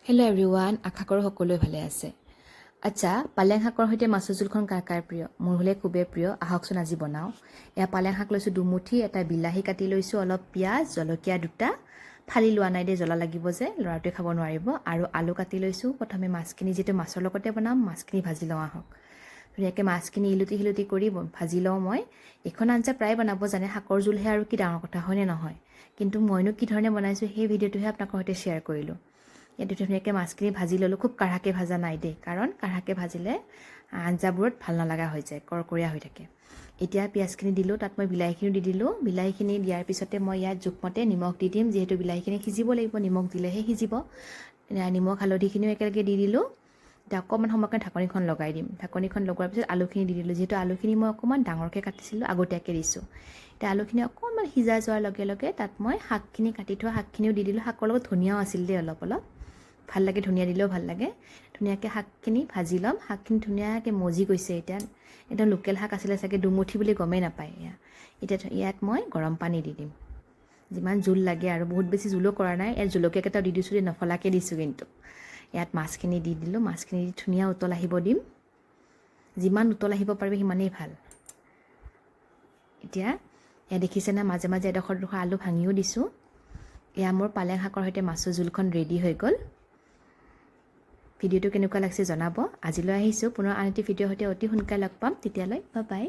Hello' everyone, আশা কৰোঁ সকলোৱে ভালে আছে। আচ্ছা, পালেং শাকৰ সৈতে মাছৰ জোলখন কাৰ কাৰ প্ৰিয়? মোৰ হ'লে খুবেই প্ৰিয়। আহকচোন আজি বনাওঁ। এয়া পালেং শাক লৈছোঁ দুমুঠি, এটা বিলাহী কাটি লৈছোঁ, অলপ পিঁয়াজ, জলকীয়া দুটা, ফালি লোৱা নাই দেই, জ্বলা লাগিব যে, ল'ৰাটোৱে খাব নোৱাৰিব, আৰু আলু কাটি লৈছোঁ। প্ৰথমে মাছখিনি, যিহেতু মাছৰ লগতে বনাম, মাছখিনি ভাজি লওঁ আহক। ধুনীয়াকৈ মাছখিনি ইলুটি কৰি ভাজি লওঁ মই। এইখন আঞ্জা প্ৰায় বনাব জানে, শাকৰ জোলহে আৰু কি ডাঙৰ কথা, হয়নে নহয়? কিন্তু মইনো কি ধৰণে বনাইছোঁ সেই ভিডিঅ'টোহে আপোনালোকৰ সৈতে শ্বেয়াৰ কৰিলোঁ। ইয়াত ধুনীয়াকৈ মাছখিনি ভাজি ল'লোঁ। খুব কাঢ়াকৈ ভাজা নাই দেই, কাৰণ কাঢ়াকৈ ভাজিলে আঞ্জাবোৰত ভাল নলগা হৈ যায়, কৰকৰীয়া হৈ থাকে। এতিয়া পিঁয়াজখিনি দিলোঁ, তাত মই বিলাহীখিনিও দি দিলোঁ। বিলাহীখিনি দিয়াৰ পিছতে মই ইয়াত জোখমতে নিমখ দি দিম, যিহেতু বিলাহীখিনি সিজিব লাগিব, নিমখ দিলেহে সিজিব। নিমখ হালধিখিনিও একেলগে দি দিলোঁ। এতিয়া অকণমান সময়ৰ কাৰণে ঢাকনিখন লগাই দিম। ঢাকনিখন লগোৱাৰ পিছত আলুখিনি দি দিলোঁ, যিহেতু আলুখিনি মই অকণমান ডাঙৰকৈ কাটিছিলোঁ, আগতীয়াকৈ দিছোঁ। এতিয়া আলুখিনি অকণমান সিজা যোৱাৰ লগে লগে তাত মই শাকখিনি কাটি থোৱা শাকখিনিও দি দিলোঁ। শাকৰ লগত ধনিয়াও আছিল দেই, অলপ ভাল লাগে, ধনিয়া দিলেও ভাল লাগে। ধুনীয়াকৈ শাকখিনি ভাজি ল'ম। শাকখিনি ধুনীয়াকৈ মজি গৈছে এতিয়া। একদম লোকেল শাক আছিলে চাগে, দুমুঠি বুলি গমেই নাপায়। এতিয়া ইয়াত মই গৰম পানী দি দিম, যিমান জোল লাগে আৰু। বহুত বেছি জোলো কৰা নাই। ইয়াত জলকীয়াকেইটাও দি দিছোঁ, নফলাকৈ দিছোঁ কিন্তু। ইয়াত মাছখিনি দি দিলোঁ। মাছখিনি দি ধুনীয়া উতল আহিব দিম। যিমান উতল আহিব পাৰিব সিমানেই ভাল। এতিয়া এয়া দেখিছেনে, মাজে মাজে এডোখৰ আলু ভাঙিও দিছোঁ। এয়া মোৰ পালেং শাকৰ সৈতে মাছৰ জোলখন ৰেডি হৈ গ'ল। ভিডিঅ'টো কেনেকুৱা লাগিছে জনাব। আজিলৈ আহিছোঁ, পুনৰ আন এটি ভিডিঅ'ৰ সৈতে অতি সোনকালে লগ পাম। তেতিয়ালৈ বাই বাই।